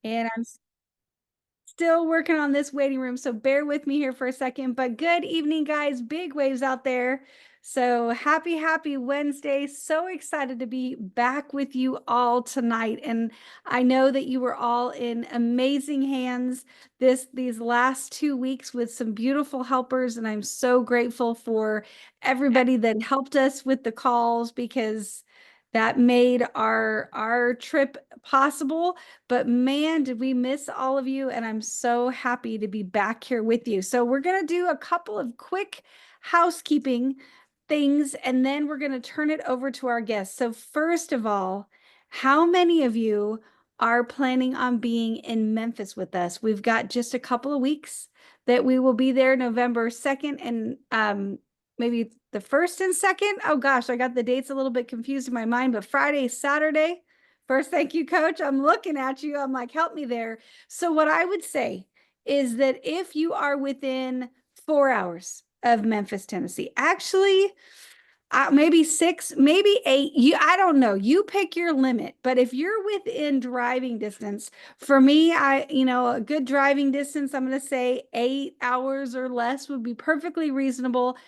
And I'm still working on this waiting room, so bear with me here for a second. But good evening, guys. Big waves out there. So happy Wednesday. So excited to be back with you all tonight. And I know that you were all in amazing hands these last 2 weeks with some beautiful helpers. And I'm so grateful for everybody that helped us with the calls, because that made our trip possible. But man, did we miss all of you, and I'm so happy to be back here with you. So we're going to do a couple of quick housekeeping things, and then we're going to turn it over to our guests. So first of all, how many of you are planning on being in Memphis with us? We've got just a couple of weeks that we will be there, November 2nd and maybe the 1st and 2nd. Oh gosh, I got the dates a little bit confused in my mind, but Friday, Saturday. First, thank you, coach. I'm looking at you. I'm like, help me there. So what I would say is that if you are within 4 hours of Memphis, Tennessee, actually, maybe 6, maybe 8, I don't know, you pick your limit. But if you're within driving distance, for me, a good driving distance, I'm going to say 8 hours or less would be perfectly reasonable.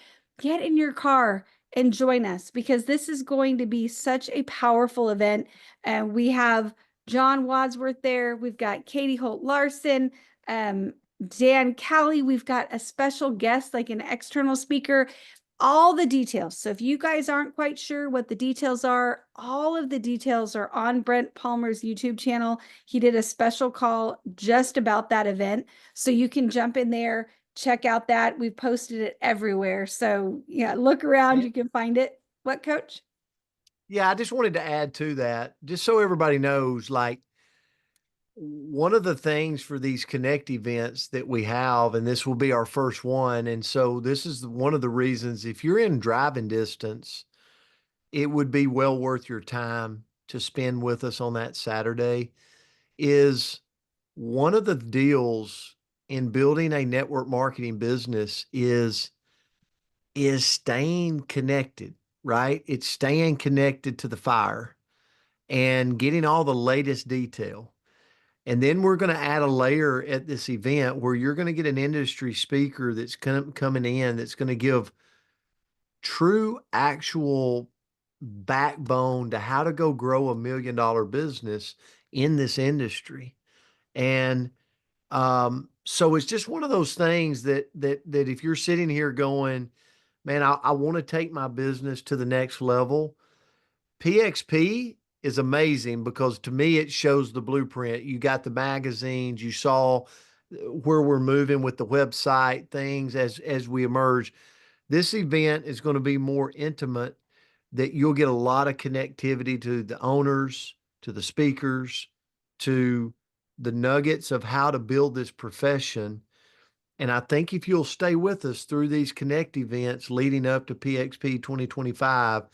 Get in your car and join us, because this is going to be such a powerful event. And we have John Wadsworth there. We've got Katie Holt Larson, Dan Callie. We've got a special guest, like an external speaker, all the details. So if you guys aren't quite sure what the details are, all of the details are on Brent Palmer's YouTube channel. He did a special call just about that event. So you can jump in there, check out that. We've posted it everywhere. So yeah, look around, you can find it. What, coach? Yeah, I just wanted to add to that, just so everybody knows, like one of the things for these connect events that we have, and this will be our first one. And so this is one of the reasons, if you're in driving distance, it would be well worth your time to spend with us on that Saturday. Is one of the deals in building a network marketing business is staying connected, right? It's staying connected to the fire and getting all the latest detail. And then we're going to add a layer at this event where you're going to get an industry speaker that's coming in that's going to give true, actual backbone to how to go grow $1 million business in this industry. And so it's just one of those things that if you're sitting here going, man, I want to take my business to the next level. PXP is amazing because to me it shows the blueprint. You got the magazines, you saw where we're moving with the website, things as we emerge. This event is going to be more intimate, that you'll get a lot of connectivity to the owners, to the speakers, to the nuggets of how to build this profession. And I think if you'll stay with us through these connect events leading up to PXP 2025,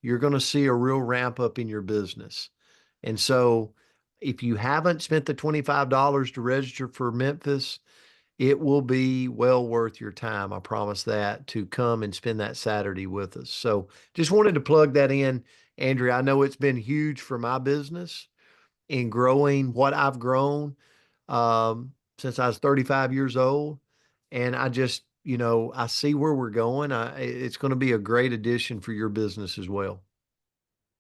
you're going to see a real ramp up in your business. And so if you haven't spent the $25 to register for Memphis, it will be well worth your time. I promise that, to come and spend that Saturday with us. So just wanted to plug that in, Andrea. I know it's been huge for my business in growing what I've grown since I was 35 years old. And I just, I see where we're going. It's going to be a great addition for your business as well.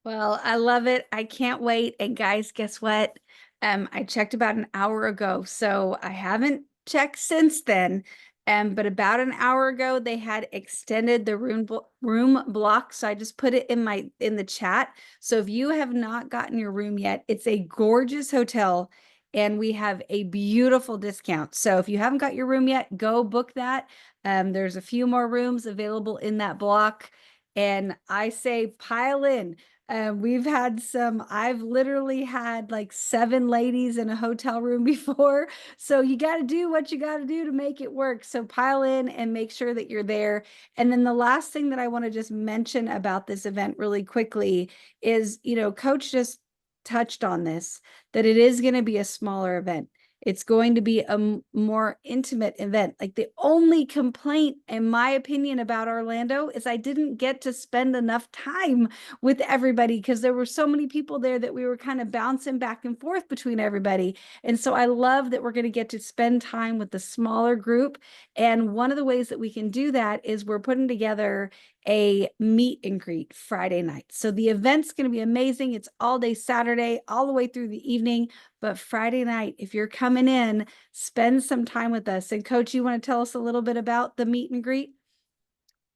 Well, I love it. I can't wait. And guys, guess what? I checked about an hour ago, so I haven't checked since then. But about an hour ago, they had extended the room block. So I just put it in the chat. So if you have not gotten your room yet, it's a gorgeous hotel and we have a beautiful discount. So if you haven't got your room yet, go book that. There's a few more rooms available in that block. And I say pile in. I've literally had like 7 ladies in a hotel room before. So you got to do what you got to do to make it work. So pile in and make sure that you're there. And then the last thing that I want to just mention about this event really quickly is, Coach just touched on this, that it is going to be a smaller event. It's going to be a more intimate event. Like the only complaint, in my opinion, about Orlando is I didn't get to spend enough time with everybody because there were so many people there that we were kind of bouncing back and forth between everybody. And so I love that we're going to get to spend time with the smaller group. And one of the ways that we can do that is we're putting together a meet and greet Friday night. So the event's going to be amazing. It's all day Saturday, all the way through the evening. But Friday night, if you're coming in, spend some time with us. And Coach, you want to tell us a little bit about the meet and greet?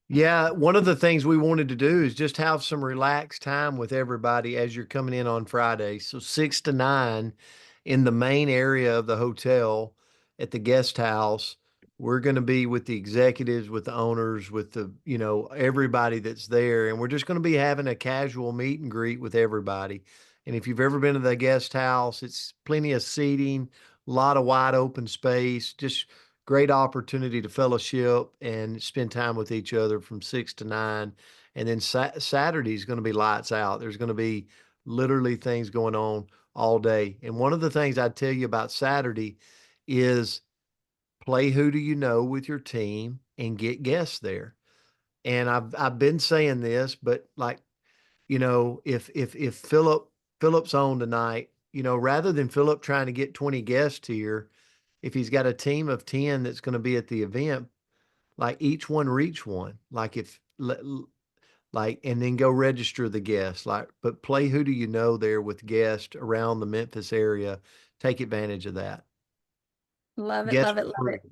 Yeah, one of the things we wanted to do is just have some relaxed time with everybody as you're coming in on Friday. So 6 to 9 in the main area of the hotel at the guest house. We're going to be with the executives, with the owners, with everybody that's there. And we're just going to be having a casual meet and greet with everybody. And if you've ever been to the guest house, it's plenty of seating, a lot of wide open space, just great opportunity to fellowship and spend time with each other from 6 to 9. And then Saturday is going to be lights out. There's going to be literally things going on all day. And one of the things I tell you about Saturday is play who do you know with your team and get guests there. And I've been saying this, but like, if Philip's on tonight, rather than Philip trying to get 20 guests here, if he's got a team of 10 that's going to be at the event, like each one reach one, like and then go register the guests, but play who do you know there with guests around the Memphis area. Take advantage of that. Love it, Guests love it, are love free. it.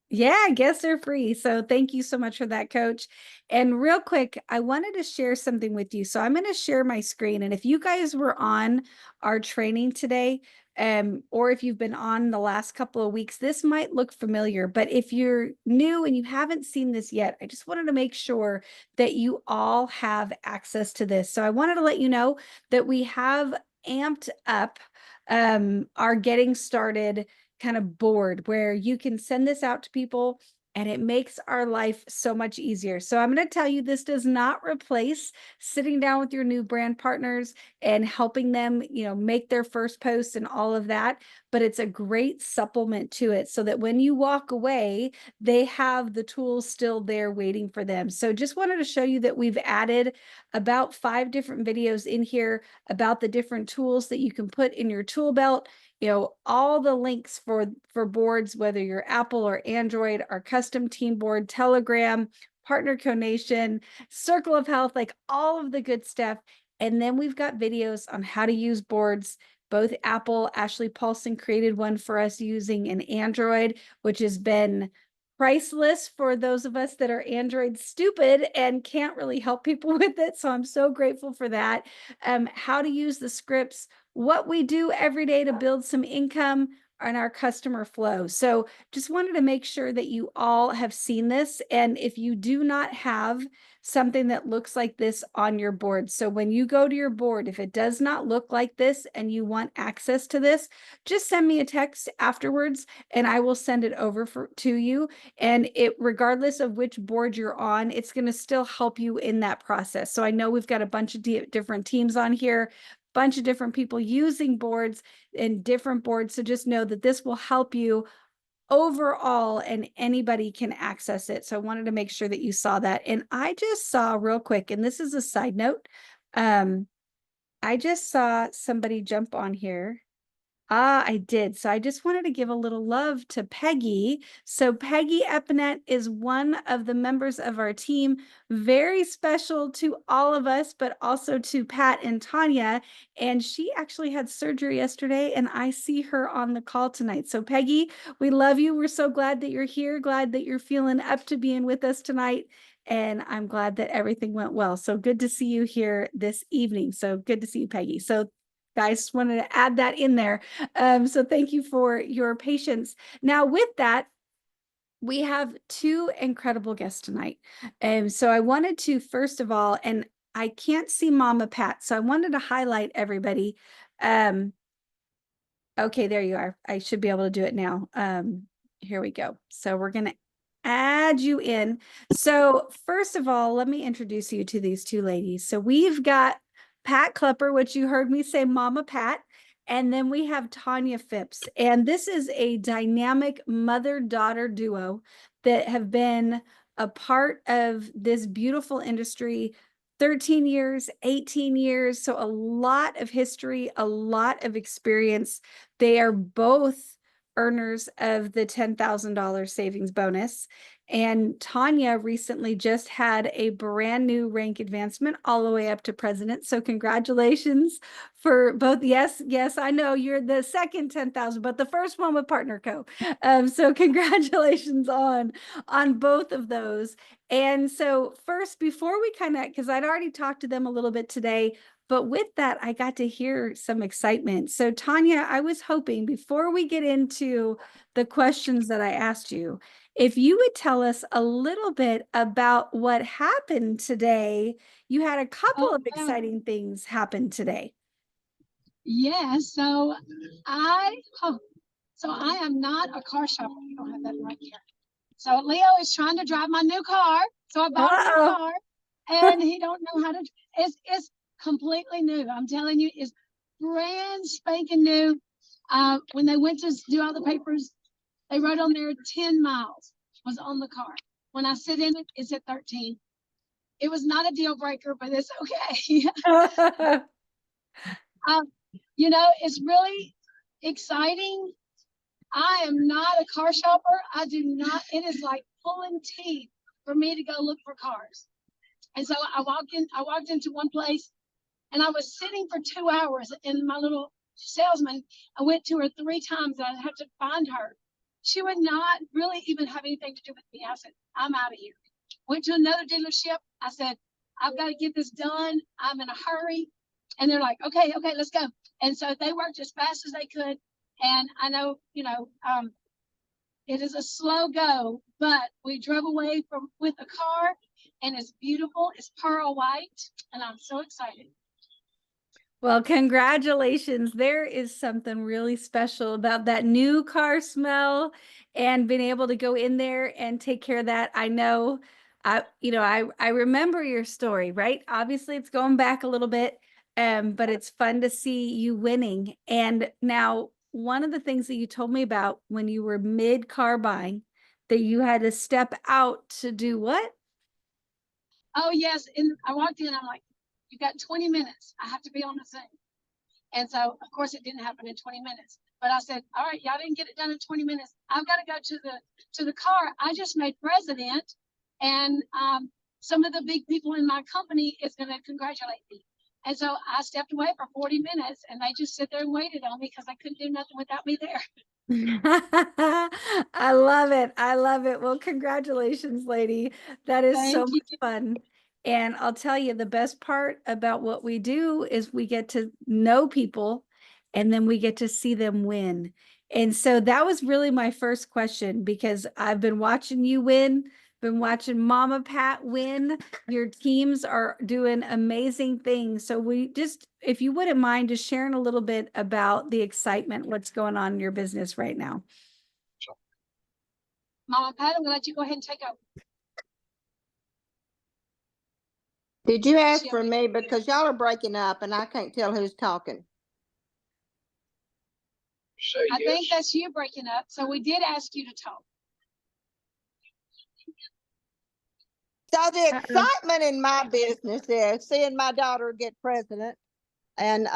Yeah, guests are free. So thank you so much for that, Coach. And real quick, I wanted to share something with you. So I'm going to share my screen. And if you guys were on our training today, or if you've been on the last couple of weeks, this might look familiar. But if you're new and you haven't seen this yet, I just wanted to make sure that you all have access to this. So I wanted to let you know that we have amped up our getting started kind of board where you can send this out to people and it makes our life so much easier. So I'm going to tell you, this does not replace sitting down with your new brand partners and helping them, make their first post and all of that, but it's a great supplement to it so that when you walk away, they have the tools still there waiting for them. So just wanted to show you that we've added about 5 different videos in here about the different tools that you can put in your tool belt. All the links for boards, whether you're Apple or Android, our custom team board, Telegram, partner conation, circle of health, like all of the good stuff. And then we've got videos on how to use boards. Both Apple, Ashley Paulson created one for us using an Android, which has been priceless for those of us that are Android stupid and can't really help people with it. So I'm so grateful for that. How to use the scripts, what we do every day to build some income and our customer flow. So just wanted to make sure that you all have seen this. And if you do not have something that looks like this on your board, so when you go to your board, if it does not look like this and you want access to this, just send me a text afterwards and I will send it over to you. And regardless of which board you're on, it's going to still help you in that process. So I know we've got a bunch of different teams on here, bunch of different people using boards and different boards. So just know that this will help you overall and anybody can access it. So I wanted to make sure that you saw that. And I just saw real quick, and this is a side note. I just saw somebody jump on here. I did. So I just wanted to give a little love to Peggy. So Peggy Epinet is one of the members of our team, very special to all of us, but also to Pat and Tonya. And she actually had surgery yesterday, and I see her on the call tonight. So Peggy, we love you. We're so glad that you're here, glad that you're feeling up to being with us tonight. And I'm glad that everything went well. So good to see you here this evening. So good to see you, Peggy. So guys, wanted to add that in there. So thank you for your patience. Now, with that, we have 2 incredible guests tonight. So I wanted to, first of all, and I can't see Mama Pat, so I wanted to highlight everybody. Okay, there you are. I should be able to do it now. Here we go. So we're going to add you in. So first of all, let me introduce you to these 2 ladies. So we've got Pat Clepper, which you heard me say Mama Pat, And then we have Tonya Phipps. And this is a dynamic mother-daughter duo that have been a part of this beautiful industry 13 years, 18 years. So a lot of history, a lot of experience. They are both earners of the $10,000 savings bonus. And Tonya recently just had a brand new rank advancement all the way up to president. So congratulations for both. Yes, yes, I know you're the second 10,000, but the first one with Partner Co. So congratulations on both of those. And so first, before we kind of, because I'd already talked to them a little bit today, but with that, I got to hear some excitement. So Tonya, I was hoping before we get into the questions that I asked you, if you would tell us a little bit about what happened today. You had a couple Oh, of wow. exciting things happen today. Yeah, so I oh, so I am not a car shopper. You don't have that right here. So Leo is trying to drive my new car. So I bought a new Uh-oh. car and he don't know how to. It's completely new. I'm telling you, it's brand spanking new. When they went to do all the papers, they wrote on there 10 miles was on the car. When I sit in it, it's at 13. It was not a deal breaker, but it's okay. Um, it's really exciting. I am not a car shopper. I do not, it is like pulling teeth for me to go look for cars. And so I walked into one place and I was sitting for 2 hours and my little salesman, I went to her 3 times and I had to find her. She would not really even have anything to do with me. I said, I'm out of here. Went to another dealership. I said, I've got to get this done. I'm in a hurry. And they're like, okay, let's go. And so they worked as fast as they could. And I know, it is a slow go, but we drove away with a car and it's beautiful. It's pearl white. And I'm so excited. Well, congratulations. There is something really special about that new car smell and being able to go in there and take care of that. I know, I remember your story, right? Obviously, it's going back a little bit, but it's fun to see you winning. And now, one of the things that you told me about when you were mid-car buying, that you had to step out to do what? Oh, yes. And I walked in, I'm like, you got 20 minutes. I have to be on the scene. And so, of course, it didn't happen in 20 minutes. But I said, all right, y'all didn't get it done in 20 minutes. I've got to go to the car. I just made president. And some of the big people in my company is going to congratulate me. And so I stepped away for 40 minutes and they just sit there and waited on me because I couldn't do nothing without me there. I love it. I love it. Well, congratulations, lady. That is so Thank you. much fun. And I'll tell you, the best part about what we do is we get to know people and then we get to see them win. And so that was really my first question because I've been watching you win, been watching Mama Pat win. Your teams are doing amazing things. So we just, if you wouldn't mind just sharing a little bit about the excitement, what's going on in your business right now. Mama Pat, I'm going to let you go ahead and take over. Did you ask for me? Because y'all are breaking up and I can't tell who's talking. I think that's you breaking up. So we did ask you to talk. So the excitement in my business is seeing my daughter get president and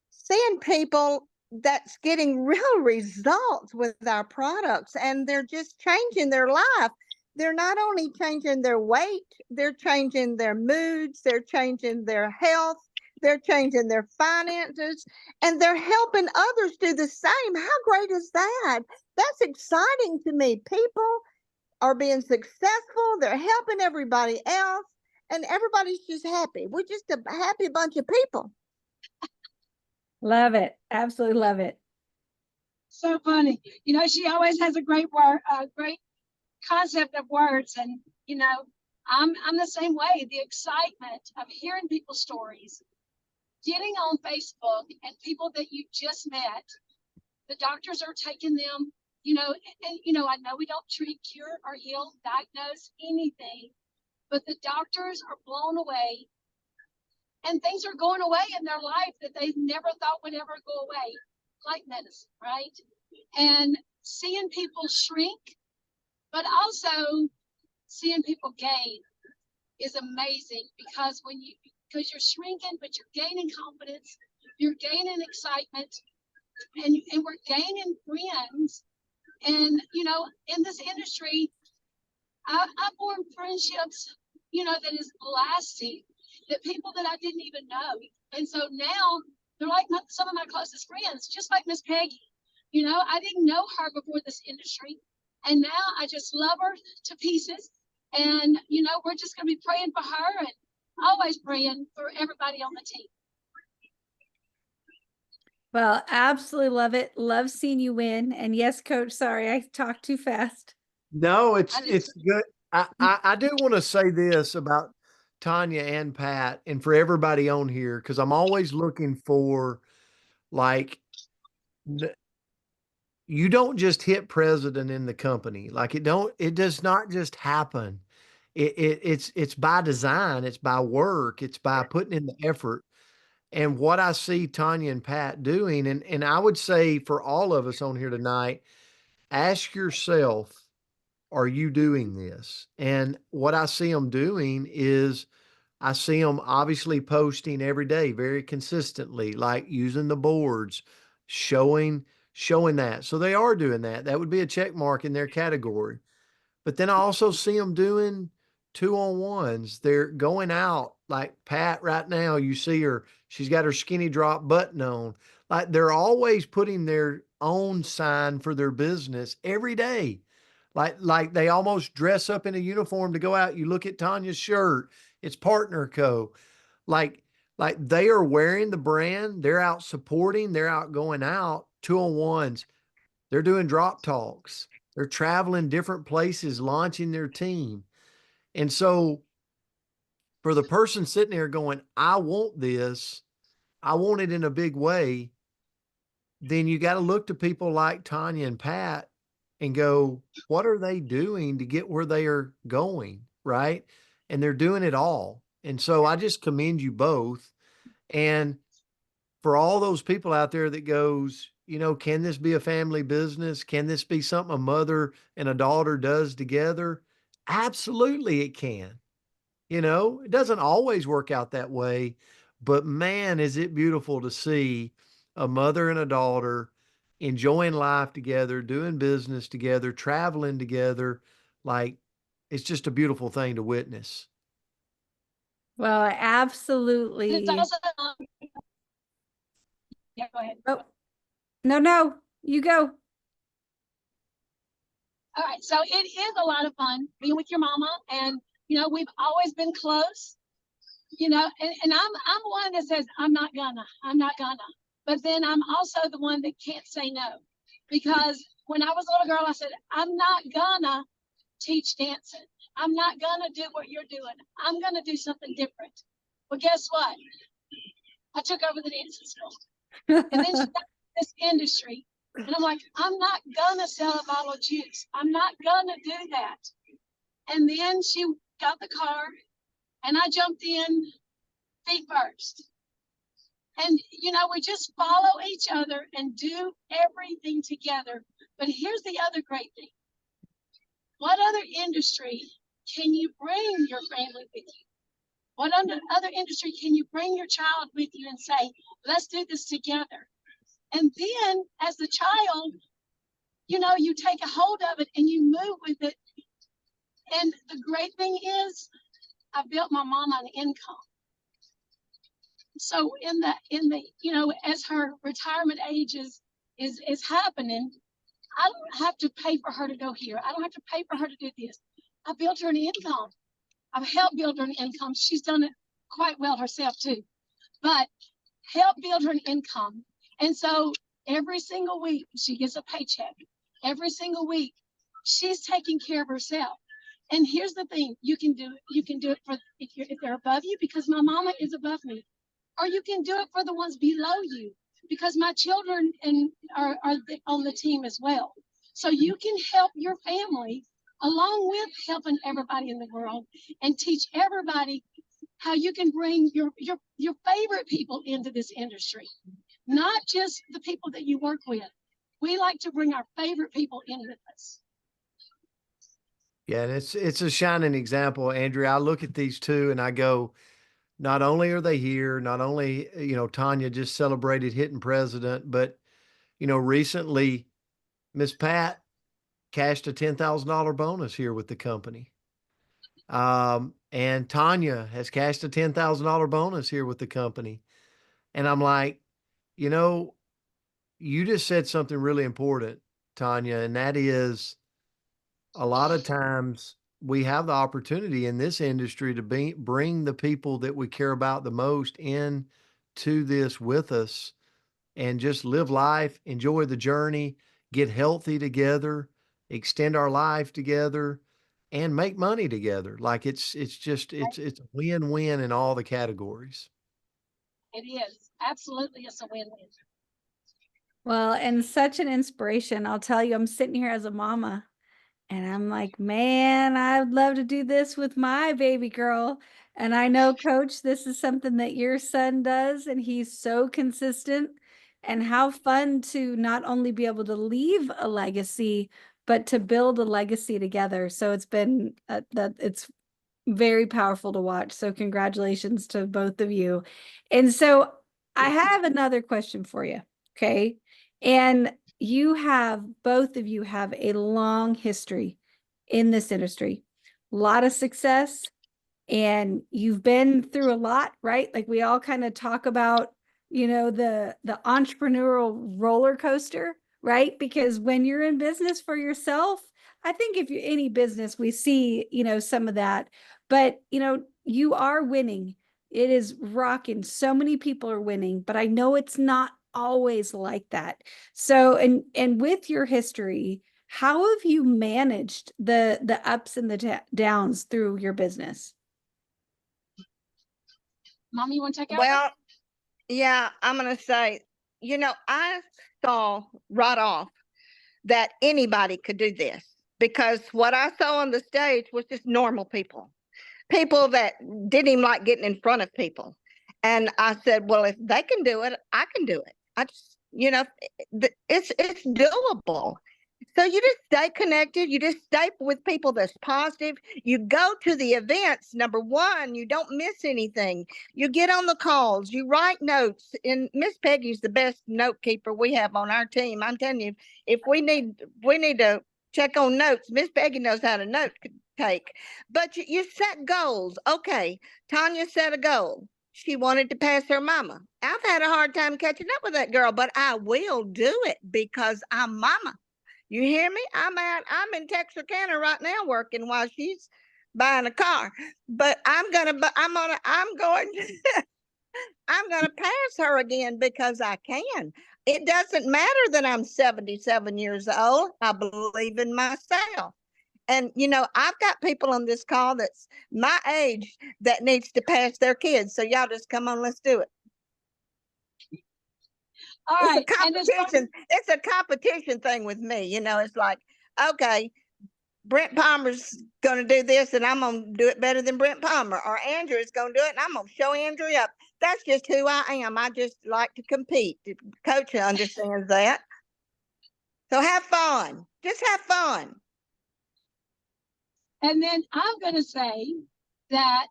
seeing people that's getting real results with our products and they're just changing their life. They're not only changing their weight, they're changing their moods, they're changing their health, they're changing their finances, and they're helping others do the same. How great is that? That's exciting to me. People are being successful, they're helping everybody else, and everybody's just happy. We're just a happy bunch of people. Love it. Absolutely love it. So funny. She always has a great word, great concept of words. And, I'm the same way. The excitement of hearing people's stories, getting on Facebook and people that you just met, the doctors are taking them, I know we don't treat, cure, or heal, diagnose anything, but the doctors are blown away and things are going away in their life that they never thought would ever go away, like medicine, right? And seeing people shrink, but also seeing people gain is amazing, because because you're shrinking, but you're gaining confidence, you're gaining excitement, and we're gaining friends. And in this industry, I formed friendships, that is lasting, that people that I didn't even know. And so now they're like some of my closest friends, just like Miss Peggy. I didn't know her before this industry, and now I just love her to pieces. And we're just going to be praying for her, and always praying for everybody on the team. Well, absolutely love it. Love seeing you win. And yes, coach, sorry, I talked too fast. No, it's good. I do want to say this about Tonya and Pat and for everybody on here, because I'm always looking for, like, you don't just hit president in the company. Like, it does not just happen. It's by design, it's by work, it's by putting in the effort. And what I see Tonya and Pat doing, and I would say for all of us on here tonight, ask yourself, are you doing this? And what I see them doing is I see them obviously posting every day very consistently, like using the boards, showing that. So they are doing that. That would be a check mark in their category. But then I also see them doing 2-on-1s. They're going out like Pat right now. You see her, she's got her skinny drop button on. Like, they're always putting their own sign for their business every day. Like they almost dress up in a uniform to go out. You look at Tanya's shirt, it's Partner Co. Like, like they are wearing the brand, they're out supporting, they're out going out, 2-on-1s. They're doing drop talks. They're traveling different places, launching their team. And so for the person sitting there going, I want this, I want it in a big way, then you got to look to people like Tonya and Pat and go, what are they doing to get where they are going? Right. And they're doing it all. And so I just commend you both. And for all those people out there that goes, can this be a family business? Can this be something a mother and a daughter does together? Absolutely, it can. It doesn't always work out that way, but man, is it beautiful to see a mother and a daughter enjoying life together, doing business together, traveling together. Like, it's just a beautiful thing to witness. Well, It's absolutely. also, yeah, go ahead. Oh, no, you go. All right, so it is a lot of fun being with your mama, and we've always been close. And I'm one that says I'm not gonna, but then I'm also the one that can't say no, because when I was a little girl, I said I'm not gonna teach dancing. I'm not gonna do what you're doing. I'm gonna do something different. Well, guess what? I took over the dancing school, and then she got this industry. And I'm like, I'm not gonna sell a bottle of juice. I'm not gonna do that. And then she got the car, and I jumped in feet first. And we just follow each other and do everything together. But here's the other great thing. What other industry can you bring your family with you? What other industry can you bring your child with you and say, let's do this together? And then as the child, you take a hold of it and you move with it. And the great thing is, I built my mom on income. So in the as her retirement age is happening, I don't have to pay for her to go here. I don't have to pay for her to do this. I built her an income. I've helped build her an income. She's done it quite well herself too, but help build her an income. And so every single week she gets a paycheck. Every single week she's taking care of herself. And here's the thing: you can do it for if they're above you, because my mama is above me, or you can do it for the ones below you, because my children are on the team as well. So you can help your family along with helping everybody in the world, and teach everybody how you can bring your favorite people into this industry, not just the people that you work with. We like to bring our favorite people in with us. Yeah, and it's a shining example, Andrea. I look at these two and I go, not only are they here, not only, Tonya just celebrated hitting president, but, recently Miss Pat cashed a $10,000 bonus here with the company. And Tonya has cashed a $10,000 bonus here with the company. And I'm like, you know, you just said something really important, Tonya, and that is a lot of times we have the opportunity in this industry to bring the people that we care about the most in to this with us and just live life, enjoy the journey, get healthy together, extend our life together, and make money together. Like it's a win-win in all the categories. It is. Absolutely, it's a win-win. Well, and such an inspiration. I'll tell you, I'm sitting here as a mama and I'm like, man, I'd love to do this with my baby girl. And I know, Coach, this is something that your son does, and he's so consistent. And how fun to not only be able to leave a legacy, but to build a legacy together. So it's been it's very powerful to watch. So congratulations to both of you. And so I have another question for you. Okay. And both of you have a long history in this industry, a lot of success, and you've been through a lot, right? Like we all kind of talk about, the entrepreneurial roller coaster, right? Because when you're in business for yourself, I think if you're any business, we see, some of that, but you are winning. It is rocking. So many people are winning, but I know it's not always like that. So, and with your history, how have you managed the ups and the downs through your business? Mommy, you want to take out? Well, yeah, I'm going to say, I saw right off that anybody could do this because what I saw on the stage was just normal people, people that didn't even like getting in front of people. And I said, well, if they can do it, I can do it. I just, it's doable. So you just stay connected. You just stay with people that's positive. You go to the events. Number one, you don't miss anything. You get on the calls. You write notes. And Miss Peggy's the best note keeper we have on our team. I'm telling you, if we need to check on notes, Miss Peggy knows how to note take. But you set goals. Okay, Tonya set a goal. She wanted to pass her mama. I've had a hard time catching up with that girl, but I will do it because I'm mama. You hear me? I'm in Texarkana right now working while she's buying a car. But I'm going to pass her again because I can. It doesn't matter that I'm 77 years old. I believe in myself. And I've got people on this call that's my age that needs to pass their kids. So y'all just come on, let's do it. All right. It's a competition thing with me. It's like, okay, Brent Palmer's going to do this and I'm going to do it better than Brent Palmer, or Andrea's going to do it and I'm going to show Andrea up. That's just who I am. I just like to compete. Coach understands that. So have fun. Just have fun. And then I'm going to say that,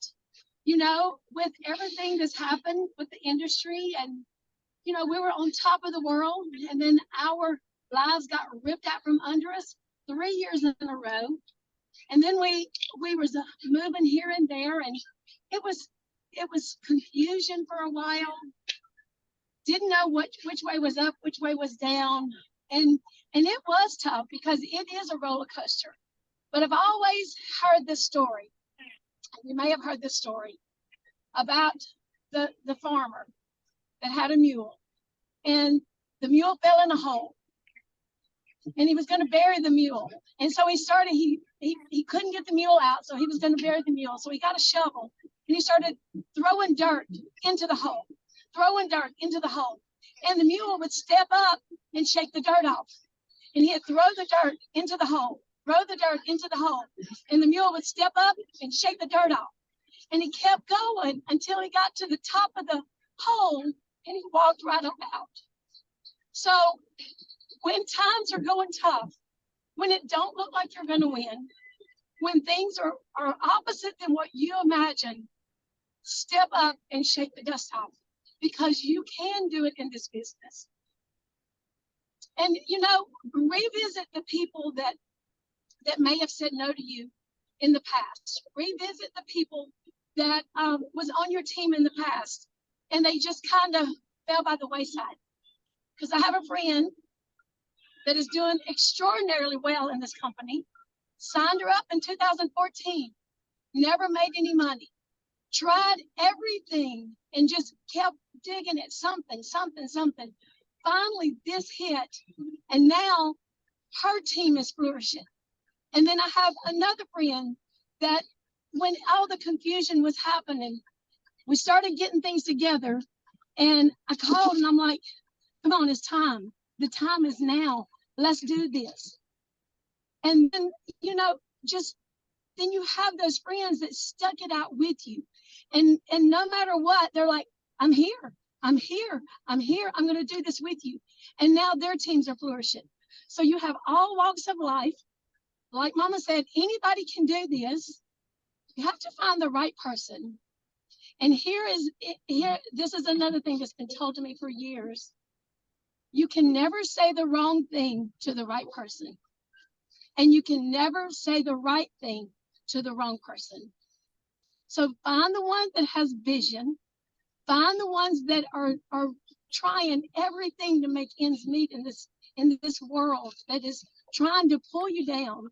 with everything that's happened with the industry and, we were on top of the world and then our lives got ripped out from under us 3 years in a row. And then we was moving here and there and it was confusion for a while. Didn't know which way was up, which way was down. And it was tough because it is a roller coaster. But I've always heard this story. You may have heard this story about the farmer that had a mule, and the mule fell in a hole, and he was going to bury the mule. And so he couldn't get the mule out, so he was going to bury the mule. So he got a shovel, and he started throwing dirt into the hole, and the mule would step up and shake the dirt off, and he'd throw the dirt into the hole, and the mule would step up and shake the dirt off. And he kept going until he got to the top of the pole and he walked right on out. So when times are going tough, when it don't look like you're going to win, when things are opposite than what you imagine, step up and shake the dust off, because you can do it in this business. And, revisit the people that may have said no to you in the past. Revisit the people that was on your team in the past, and they just kind of fell by the wayside. Because I have a friend that is doing extraordinarily well in this company, signed her up in 2014, never made any money, tried everything and just kept digging at something. Finally, this hit, and now her team is flourishing. And then I have another friend that when all the confusion was happening, we started getting things together, and I called and I'm like, come on, it's time. The time is now. Let's do this. And then, then you have those friends that stuck it out with you. And no matter what, they're like, I'm here. I'm going to do this with you. And now their teams are flourishing. So you have all walks of life. Like Mama said, anybody can do this. You have to find the right person. And this is another thing that's been told to me for years. You can never say the wrong thing to the right person. And you can never say the right thing to the wrong person. So find the one that has vision. Find the ones that are trying everything to make ends meet in this world that is trying to pull you down.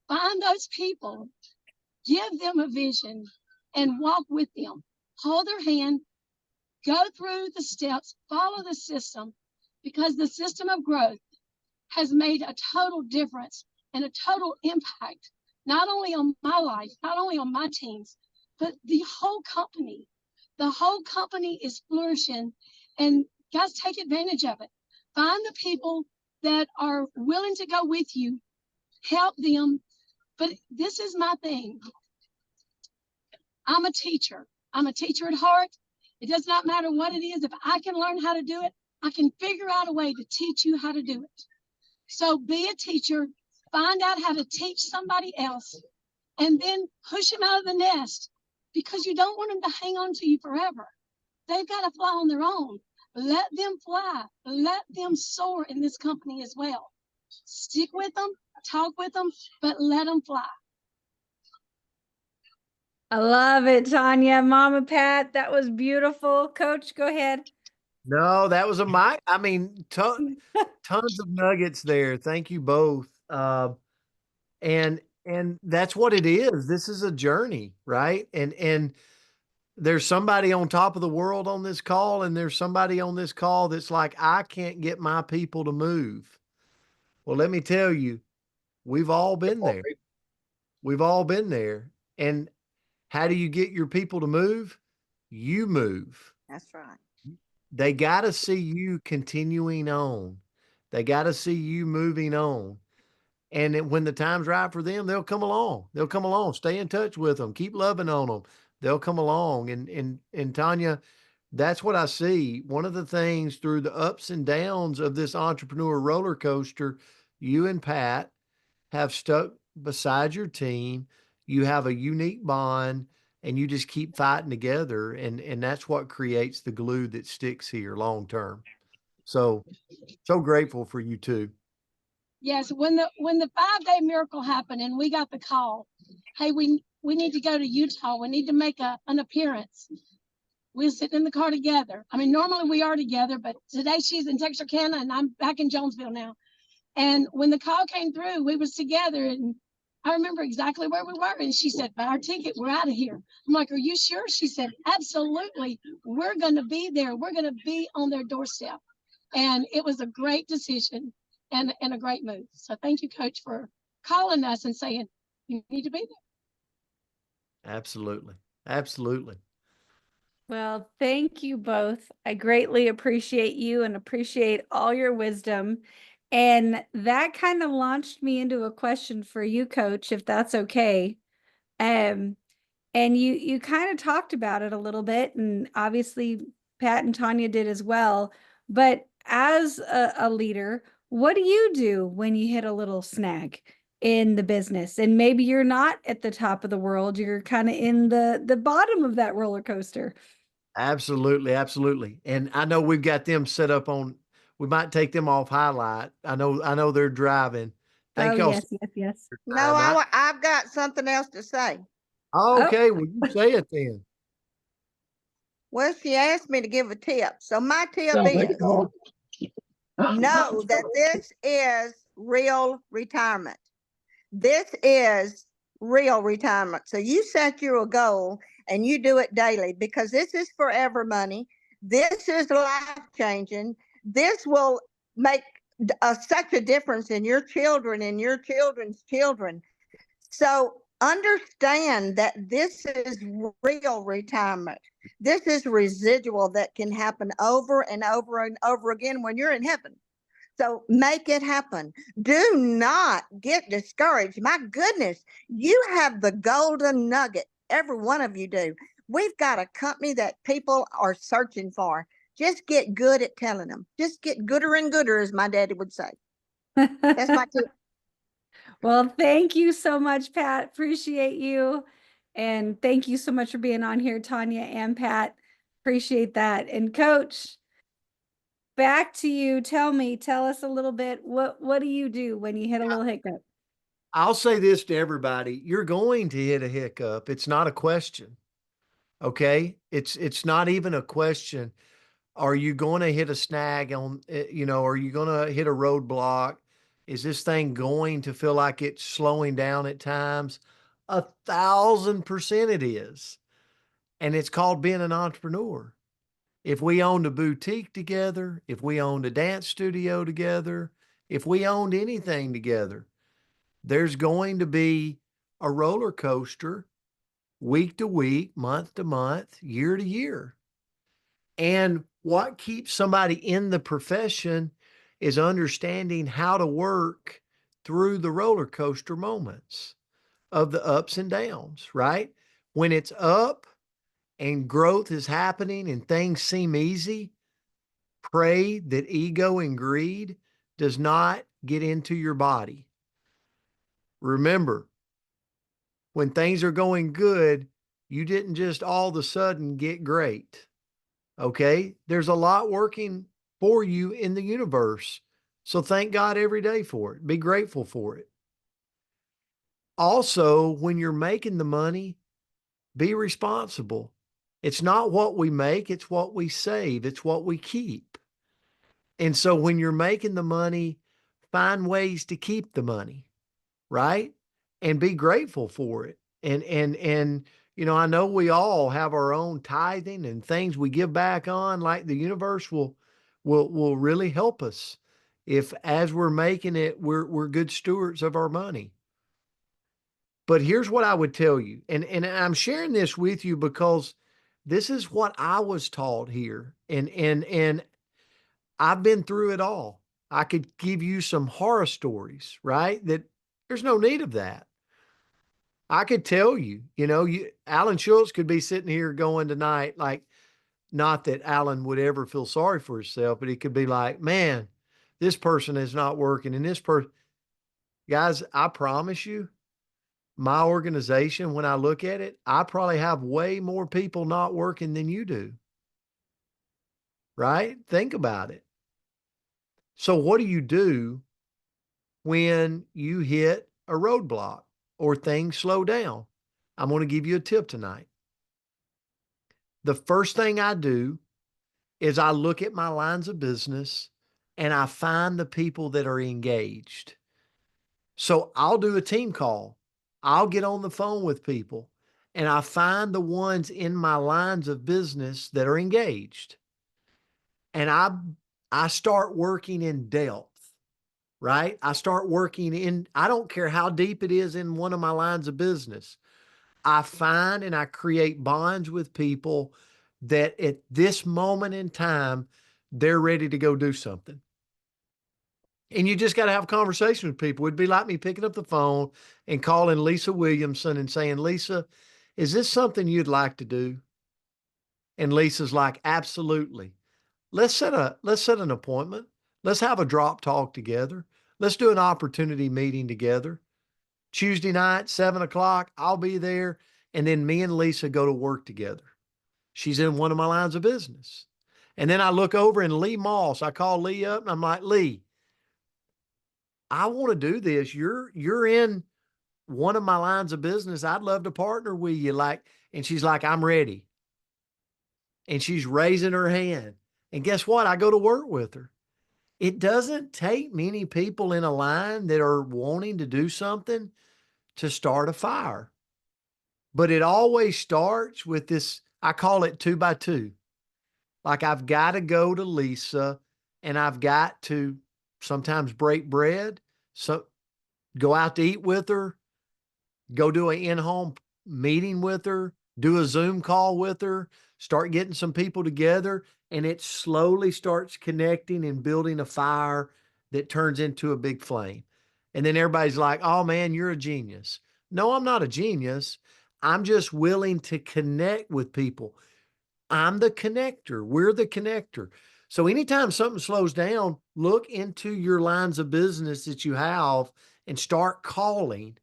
Find those people, give them a vision, and walk with them. Hold their hand, go through the steps, follow the system, because the system of growth has made a total difference and a total impact, not only on my life, not only on my teams, but the whole company. The whole company is flourishing, and guys, take advantage of it. Find the people that are willing to go with you, help them. But this is my thing. I'm a teacher. I'm a teacher at heart. It does not matter what it is. If I can learn how to do it, I can figure out a way to teach you how to do it. So be a teacher, find out how to teach somebody else, and then push them out of the nest, because you don't want them to hang on to you forever. They've got to fly on their own. Let them fly. Let them soar in this company as well. Stick with them, talk with them, but let them fly. I love it, Tonya. Mama Pat, that was beautiful. Coach, go ahead. No, that was tons of nuggets there. Thank you both. And that's what it is. This is a journey, right? And there's somebody on top of the world on this call, and there's somebody on this call that's like, I can't get my people to move. Well, let me tell you, we've all been there. We've all been there. And how do you get your people to move? You move. That's right. They got to see you continuing on. They got to see you moving on. And when the time's right for them, they'll come along. They'll come along. Stay in touch with them. Keep loving on them. They'll come along. And Tonya, that's what I see. One of the things through the ups and downs of this entrepreneur roller coaster, you and Pat have stuck beside your team. You have a unique bond, and you just keep fighting together. And that's what creates the glue that sticks here long term. So grateful for you too. Yes, when the 5-day miracle happened and we got the call, hey, we need to go to Utah. We need to make an appearance. We were sitting in the car together. I mean, normally we are together, but today she's in Texarkana and I'm back in Jonesville now. And when the call came through, we was together, and I remember exactly where we were. And she said, buy our ticket, we're out of here. I'm like, are you sure? She said, absolutely. We're going to be there. We're going to be on their doorstep. And it was a great decision and a great move. So thank you, Coach, for calling us and saying, you need to be there. Absolutely. Absolutely. Well, thank you both. I greatly appreciate you and appreciate all your wisdom. And that kind of launched me into a question for you, Coach, if that's okay. And you kind of talked about it a little bit, and obviously Pat and Tonya did as well. But as a leader, what do you do when you hit a little snag in the business? And maybe you're not at the top of the world, you're kind of in the bottom of that roller coaster. Absolutely, absolutely. And I know we've got them set up on, we might take them off highlight. I know they're driving. Oh, Thank y'all so yes, yes, yes. much for your No, time. I've got something else to say. Oh, Okay, well, you say it then. Well, she asked me to give a tip. So my tip is know that this is real retirement. This is real retirement. So you set you a goal and you do it daily, because this is forever money. This is life changing. This will make such a difference in your children and your children's children. So understand that this is real retirement. This is residual that can happen over and over and over again when you're in heaven. So make it happen. Do not get discouraged. My goodness, you have the golden nugget. Every one of you do. We've got a company that people are searching for. Just get good at telling them. Just get gooder and gooder, as my daddy would say. That's my tip. well, thank you so much, Pat. Appreciate you. And thank you so much for being on here, Tonya and Pat. Appreciate that. And Coach, back to you. Tell us a little bit. What do you do when you hit a little hiccup? I'll say this to everybody. You're going to hit a hiccup. It's not a question. Okay? It's not even a question. Are you going to hit a snag on, are you going to hit a roadblock? Is this thing going to feel like it's slowing down at times? 1,000% it is. And it's called being an entrepreneur. If we owned a boutique together, if we owned a dance studio together, if we owned anything together, there's going to be a roller coaster week to week, month to month, year to year. And what keeps somebody in the profession is understanding how to work through the roller coaster moments of the ups and downs, right? When it's up and growth is happening and things seem easy, pray that ego and greed does not get into your body. Remember, when things are going good, you didn't just all of a sudden get great. Okay. There's a lot working for you in the universe. So thank God every day for it. Be grateful for it. Also, when you're making the money, be responsible. It's not what we make, it's what we save, it's what we keep. And so when you're making the money, find ways to keep the money, right? And be grateful for it. And I know we all have our own tithing and things we give back on, like the universe will really help us if as we're making it, we're good stewards of our money. But here's what I would tell you, and I'm sharing this with you because this is what I was taught here. And I've been through it all. I could give you some horror stories, right? That there's no need of that. I could tell you, Alan Schultz could be sitting here going tonight, like, not that Alan would ever feel sorry for himself, but he could be like, man, this person is not working. And this person, guys, I promise you, my organization, when I look at it, I probably have way more people not working than you do. Right? Think about it. So, what do you do when you hit a roadblock or things slow down? I'm going to give you a tip tonight. The first thing I do is I look at my lines of business and I find the people that are engaged. So I'll do a team call. I'll get on the phone with people and I find the ones in my lines of business that are engaged. And I start working in depth, right? I start working in, I don't care how deep it is in one of my lines of business. I find and I create bonds with people that at this moment in time, they're ready to go do something. And you just got to have a conversation with people. It'd be like me picking up the phone and calling Lisa Williamson and saying, Lisa, is this something you'd like to do? And Lisa's like, absolutely. Let's set an appointment. Let's have a drop talk together. Let's do an opportunity meeting together. Tuesday night, 7 o'clock, I'll be there. And then me and Lisa go to work together. She's in one of my lines of business. And then I look over and Lee Moss, I call Lee up and I'm like, Lee, I want to do this. You're in one of my lines of business. I'd love to partner with you. Like, and she's like, I'm ready. And she's raising her hand. And guess what? I go to work with her. It doesn't take many people in a line that are wanting to do something to start a fire. But it always starts with this, I call it 2x2. Like I've got to go to Lisa and I've got to sometimes break bread, so go out to eat with her, go do an in-home meeting with her, do a Zoom call with her, start getting some people together, and it slowly starts connecting and building a fire that turns into a big flame. And then everybody's like, oh man, you're a genius. No, I'm not a genius. I'm just willing to connect with people. I'm the connector. We're the connector. So anytime something slows down, look into your lines of business that you have and start calling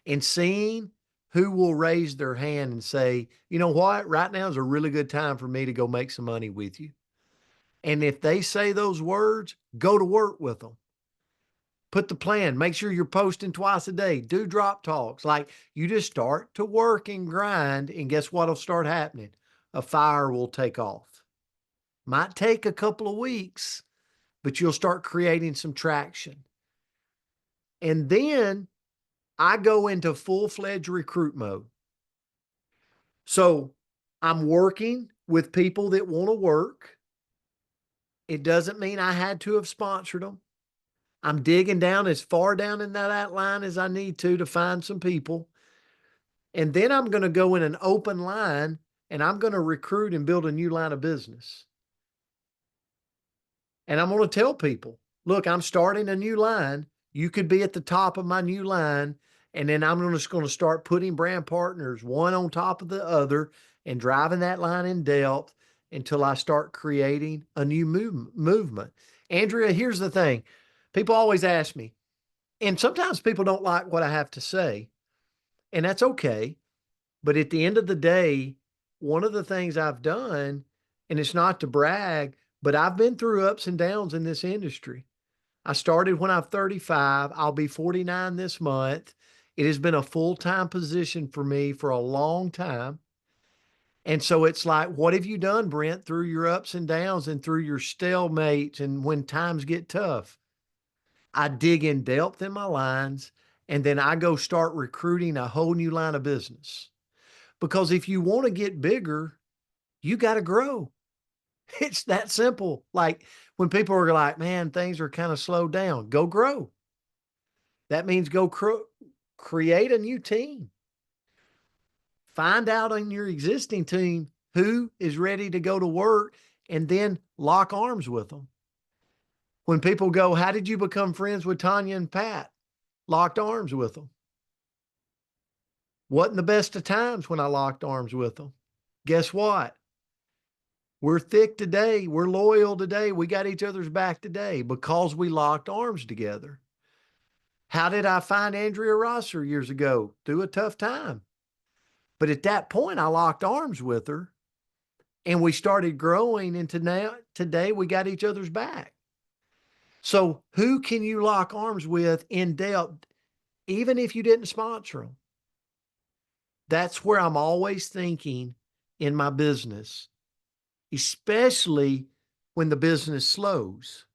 and seeing who will raise their hand and say, you know what, right now is a really good time for me to go make some money with you. And if they say those words, go to work with them. Put the plan, make sure you're posting twice a day, do drop talks. Like you just start to work and grind, and guess what'll start happening? A fire will take off. Might take a couple of weeks, but you'll start creating some traction. And then I go into full-fledged recruit mode. So I'm working with people that want to work. It doesn't mean I had to have sponsored them. I'm digging down as far down in that outline as I need to find some people. And then I'm going to go in an open line and I'm going to recruit and build a new line of business. And I'm going to tell people, look, I'm starting a new line. You could be at the top of my new line. And then I'm just going to start putting brand partners one on top of the other and driving that line in depth until I start creating a new movement. Andrea, here's the thing. People always ask me, and sometimes people don't like what I have to say, and that's okay. But at the end of the day, one of the things I've done, and it's not to brag, but I've been through ups and downs in this industry. I started when I'm 35. I'll be 49 this month. It has been a full-time position for me for a long time. And so it's like, what have you done, Brent, through your ups and downs and through your stalemates and when times get tough? I dig in depth in my lines, and then I go start recruiting a whole new line of business. Because if you want to get bigger, you got to grow. It's that simple. Like when people are like, man, things are kind of slowed down, go grow. That means go create a new team. Find out on your existing team who is ready to go to work and then lock arms with them. When people go, how did you become friends with Tonya and Pat? Locked arms with them. Wasn't the best of times when I locked arms with them. Guess what? We're thick today. We're loyal today. We got each other's back today because we locked arms together. How did I find Andrea Rosser years ago? Through a tough time. But at that point, I locked arms with her and we started growing into now, today we got each other's back. So who can you lock arms with in depth, even if you didn't sponsor them? That's where I'm always thinking in my business, especially when the business slows.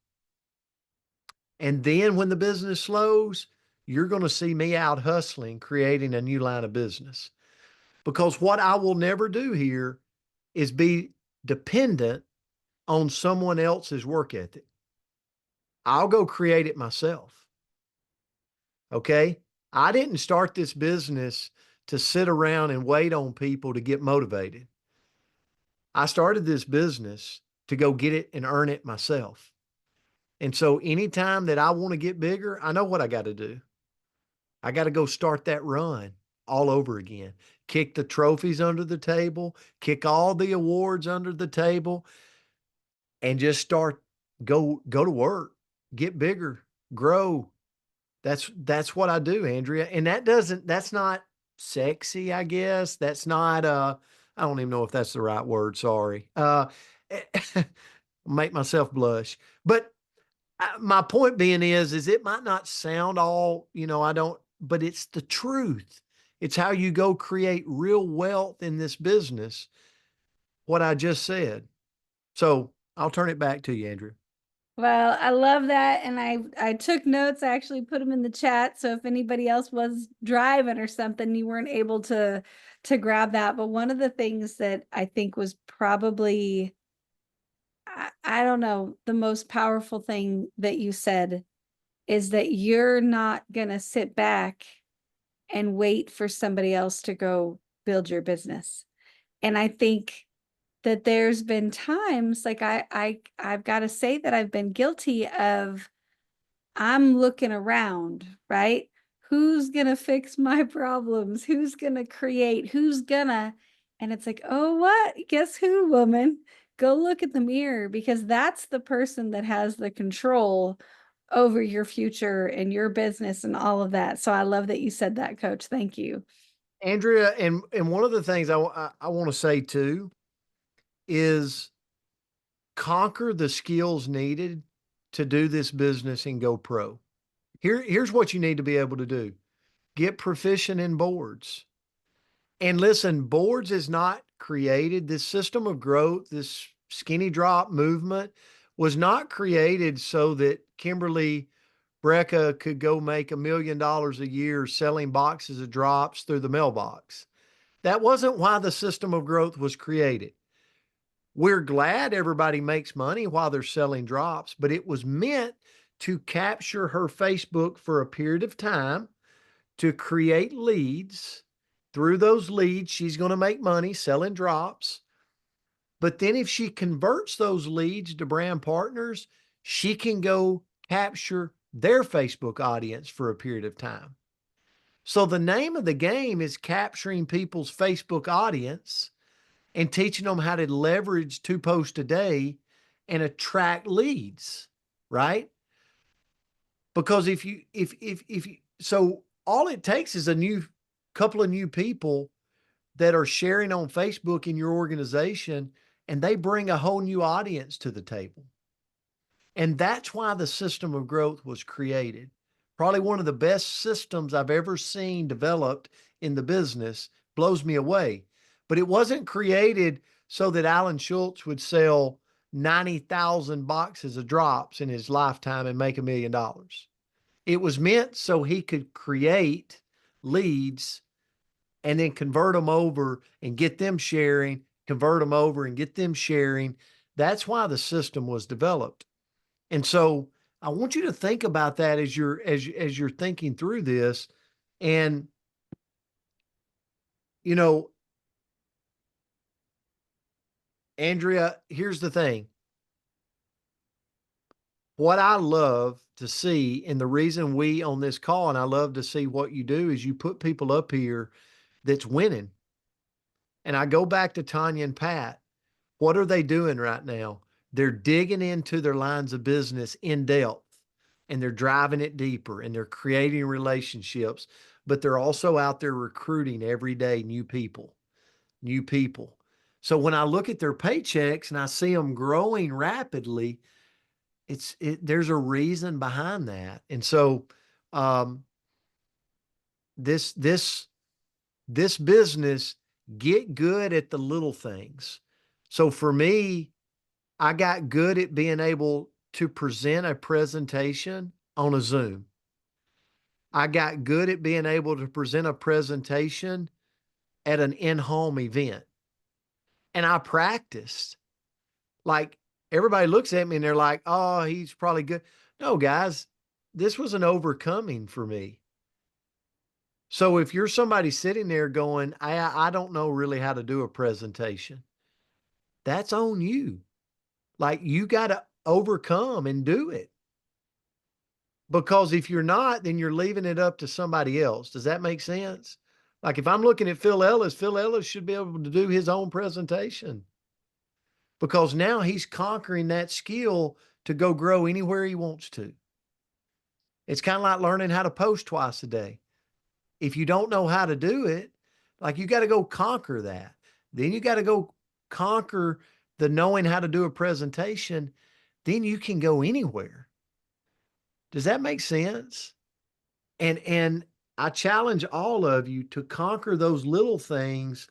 And then when the business slows, you're going to see me out hustling, creating a new line of business. Because what I will never do here is be dependent on someone else's work ethic. I'll go create it myself. Okay? I didn't start this business to sit around and wait on people to get motivated. I started this business to go get it and earn it myself. And so anytime that I want to get bigger, I know what I got to do. I got to go start that run. all over again. Kick the trophies under the table, kick all the awards under the table, and just start go to work, get bigger, grow. That's what I do, Andrea. And that's not sexy, I guess. That's not I don't even know if that's the right word, sorry. Make myself blush. But my point being is it might not sound all, I don't, but it's the truth. It's how you go create real wealth in this business, what I just said. So I'll turn it back to you, Andrew. Well, I love that. And I took notes. I actually put them in the chat. So if anybody else was driving or something, you weren't able to grab that. But one of the things that I think was probably, I don't know, the most powerful thing that you said is that you're not going to sit back and wait for somebody else to go build your business. And I think that there's been times like I've got to say that I've been guilty of, I'm looking around, right? Who's going to fix my problems? Who's going to create? Who's gonna? And it's like, oh, what? Guess who, woman? Go look at the mirror, because that's the person that has the control over your future and your business and all of that. So I love that you said that, Coach. Thank you. Andrea, and one of the things I want to say too is conquer the skills needed to do this business and go pro. Here's what you need to be able to do. Get proficient in boards. And listen, boards is not created. This system of growth, this skinny drop movement was not created so that Kimberly Brecka could go make $1 million a year selling boxes of drops through the mailbox. That wasn't why the system of growth was created. We're glad everybody makes money while they're selling drops, but it was meant to capture her Facebook for a period of time to create leads. Through those leads, she's going to make money selling drops. But then if she converts those leads to brand partners, she can go capture their Facebook audience for a period of time. So the name of the game is capturing people's Facebook audience and teaching them how to leverage 2 posts a day and attract leads, right? Because if you, so all it takes is a couple of new people that are sharing on Facebook in your organization, and they bring a whole new audience to the table. And that's why the system of growth was created. Probably one of the best systems I've ever seen developed in the business. Blows me away. But it wasn't created so that Alan Schultz would sell 90,000 boxes of drops in his lifetime and make $1 million. It was meant so he could create leads and then convert them over and get them sharing, convert them over and get them sharing. That's why the system was developed. And so I want you to think about that as you're thinking through this. And, Andrea, here's the thing. What I love to see, and the reason we on this call, and I love to see what you do, is you put people up here that's winning. And I go back to Tonya and Pat. What are they doing right now? They're digging into their lines of business in depth, and they're driving it deeper, and they're creating relationships, but they're also out there recruiting every day new people. So when I look at their paychecks and I see them growing rapidly, there's a reason behind that. And so this business, get good at the little things. So for me, I got good at being able to present a presentation on a Zoom. I got good at being able to present a presentation at an in-home event. And I practiced. Like, everybody looks at me and they're like, oh, he's probably good. No, guys, this was an overcoming for me. So if you're somebody sitting there going, I don't know really how to do a presentation, that's on you. Like, you got to overcome and do it. Because if you're not, then you're leaving it up to somebody else. Does that make sense? Like if I'm looking at Phil Ellis should be able to do his own presentation because now he's conquering that skill to go grow anywhere he wants to. It's kind of like learning how to post twice a day. If you don't know how to do it, like you got to go conquer that. Then you got to go conquer the knowing how to do a presentation. Then you can go anywhere. Does that make sense? And I challenge all of you to conquer those little things.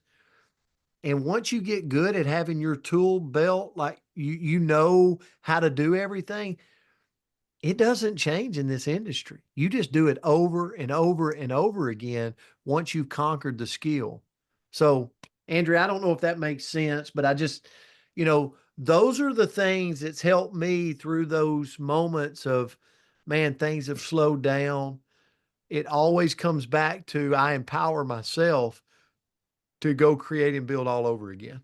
And once you get good at having your tool belt, like you know how to do everything, it doesn't change in this industry. You just do it over and over and over again once you've conquered the skill. So, Andrea, I don't know if that makes sense, but I just, those are the things that's helped me through those moments of, man, things have slowed down. It always comes back to I empower myself to go create and build all over again.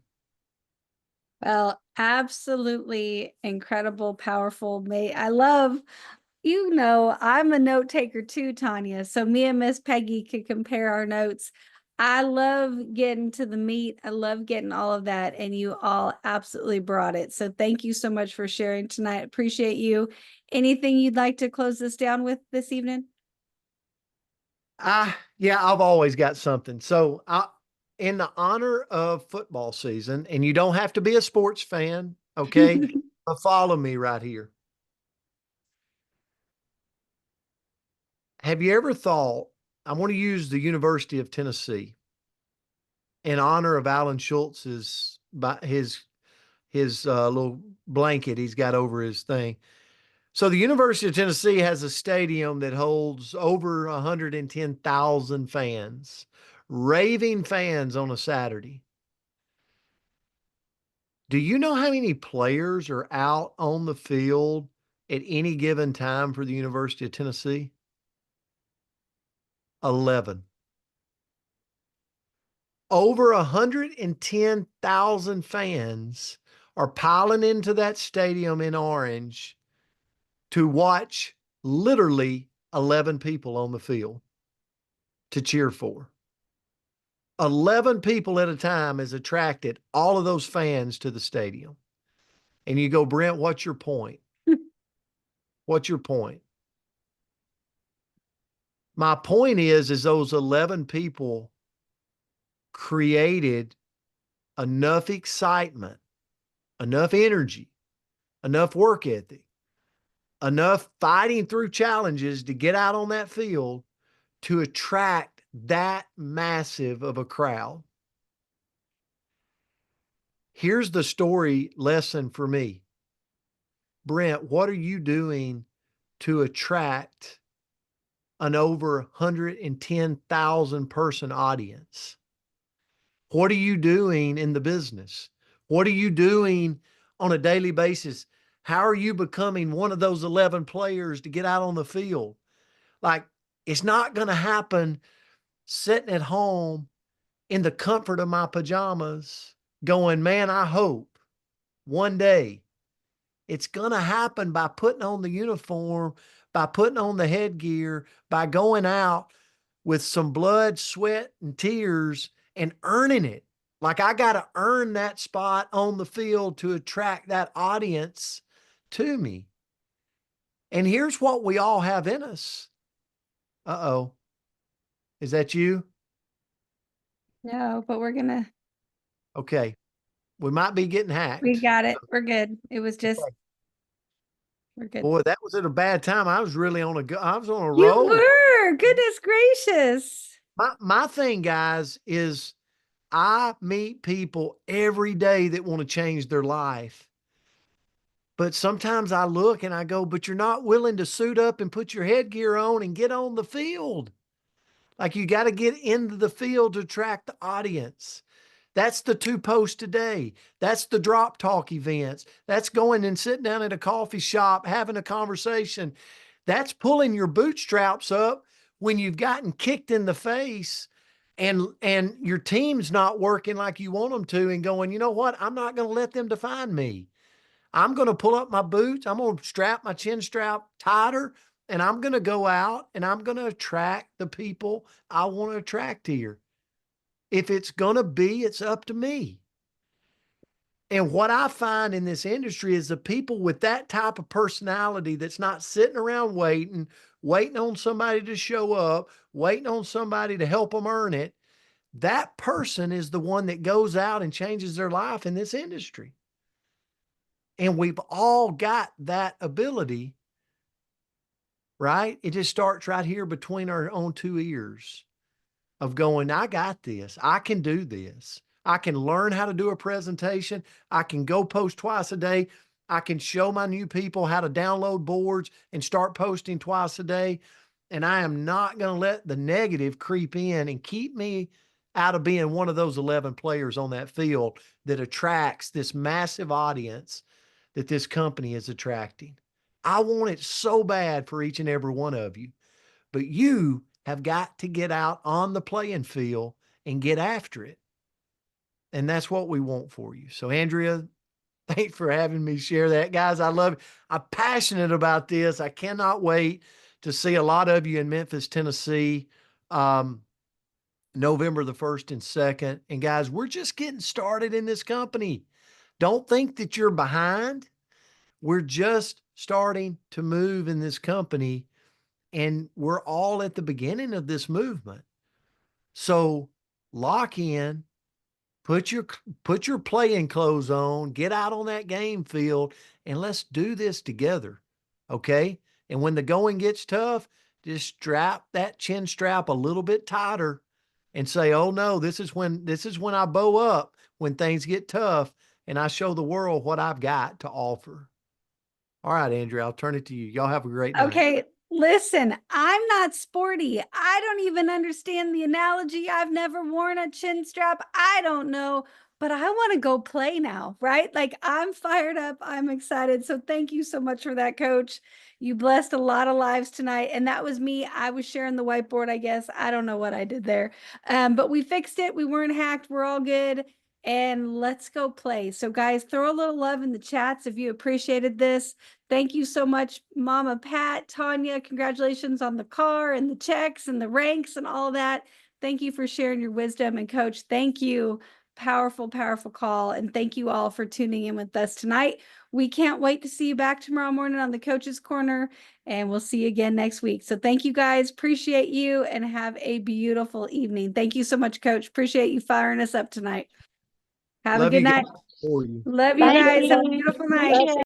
Well, absolutely incredible, powerful. I love, I'm a note taker too, Tonya. So me and Miss Peggy could compare our notes. I love getting to the meat. I love getting all of that. And you all absolutely brought it. So thank you so much for sharing tonight. Appreciate you. Anything you'd like to close this down with this evening? Yeah, I've always got something. So in the honor of football season, and you don't have to be a sports fan, okay? But follow me right here. Have you ever thought, I want to use the University of Tennessee in honor of Alan Schultz's his little blanket he's got over his thing. So the University of Tennessee has a stadium that holds over 110,000 fans, raving fans on a Saturday. Do you know how many players are out on the field at any given time for the University of Tennessee? 11. Over 110,000 fans are piling into that stadium in Orange to watch literally 11 people on the field to cheer for. 11 people at a time has attracted all of those fans to the stadium. And you go, Brent, what's your point? What's your point? My point is those 11 people created enough excitement, enough energy, enough work ethic, enough fighting through challenges to get out on that field to attract that massive of a crowd. Here's the story lesson for me. Brent, what are you doing to attract an over 110,000 person audience? What are you doing in the business? What are you doing on a daily basis? How are you becoming one of those 11 players to get out on the field? Like, it's not going to happen sitting at home in the comfort of my pajamas going, man, I hope one day. It's going to happen by putting on the uniform, by putting on the headgear, by going out with some blood, sweat, and tears and earning it. Like I got to earn that spot on the field to attract that audience to me. And here's what we all have in us. Uh-oh. Is that you? No, but we're gonna. Okay. We might be getting hacked. We got it. We're good. It was just. Okay. We're good. Boy, that was at a bad time. I was really on a You roll. were. Goodness gracious. My thing, guys, is I meet people every day that want to change their life. But sometimes I look and I go, but you're not willing to suit up and put your headgear on and get on the field. Like you got to get into the field to attract the audience. That's the two posts today. That's the drop talk events. That's going and sitting down at a coffee shop, having a conversation. That's pulling your bootstraps up when you've gotten kicked in the face and your team's not working like you want them to and going, you know what? I'm not going to let them define me. I'm going to pull up my boots. I'm going to strap my chin strap tighter and I'm going to go out and I'm going to attract the people I want to attract here. If it's going to be, it's up to me. And what I find in this industry is the people with that type of personality that's not sitting around waiting on somebody to show up, waiting on somebody to help them earn it. That person is the one that goes out and changes their life in this industry. And we've all got that ability, right? It just starts right here between our own two ears of going, I got this. I can do this. I can learn how to do a presentation. I can go post twice a day. I can show my new people how to download boards and start posting twice a day. And I am not going to let the negative creep in and keep me out of being one of those 11 players on that field that attracts this massive audience that this company is attracting. I want it so bad for each and every one of you, but you have got to get out on the playing field and get after it. And that's what we want for you. So Andrea, thanks for having me share that. Guys, I love it. I'm passionate about this. I cannot wait to see a lot of you in Memphis, Tennessee, November the 1st and 2nd. And guys, we're just getting started in this company. Don't think that you're behind. We're just starting to move in this company, and we're all at the beginning of this movement. So lock in, put your playing clothes on, get out on that game field, and let's do this together. Okay? And when the going gets tough, just strap that chin strap a little bit tighter and say, oh no, this is when I bow up when things get tough and I show the world what I've got to offer. All right, Andrea, I'll turn it to you. Y'all have a great night. Okay, listen, I'm not sporty. I don't even understand the analogy. I've never worn a chin strap. I don't know, but I want to go play now, right? Like I'm fired up. I'm excited. So thank you so much for that, Coach. You blessed a lot of lives tonight. And that was me. I was sharing the whiteboard, I guess. I don't know what I did there. But we fixed it. We weren't hacked. We're all good. And let's go play. So guys, throw a little love in the chats if you appreciated this. Thank you so much, Mama Pat, Tonya. Congratulations on the car and the checks and the ranks and all that. Thank you for sharing your wisdom. And Coach, thank you. Powerful, powerful call. And thank you all for tuning in with us tonight. We can't wait to see you back tomorrow morning on the Coach's Corner, and we'll see you again next week. So thank you guys. Appreciate you and have a beautiful evening. Thank you so much, Coach. Appreciate you firing us up tonight. Have a good night. Love you Love you Thank guys. Have a you. beautiful night.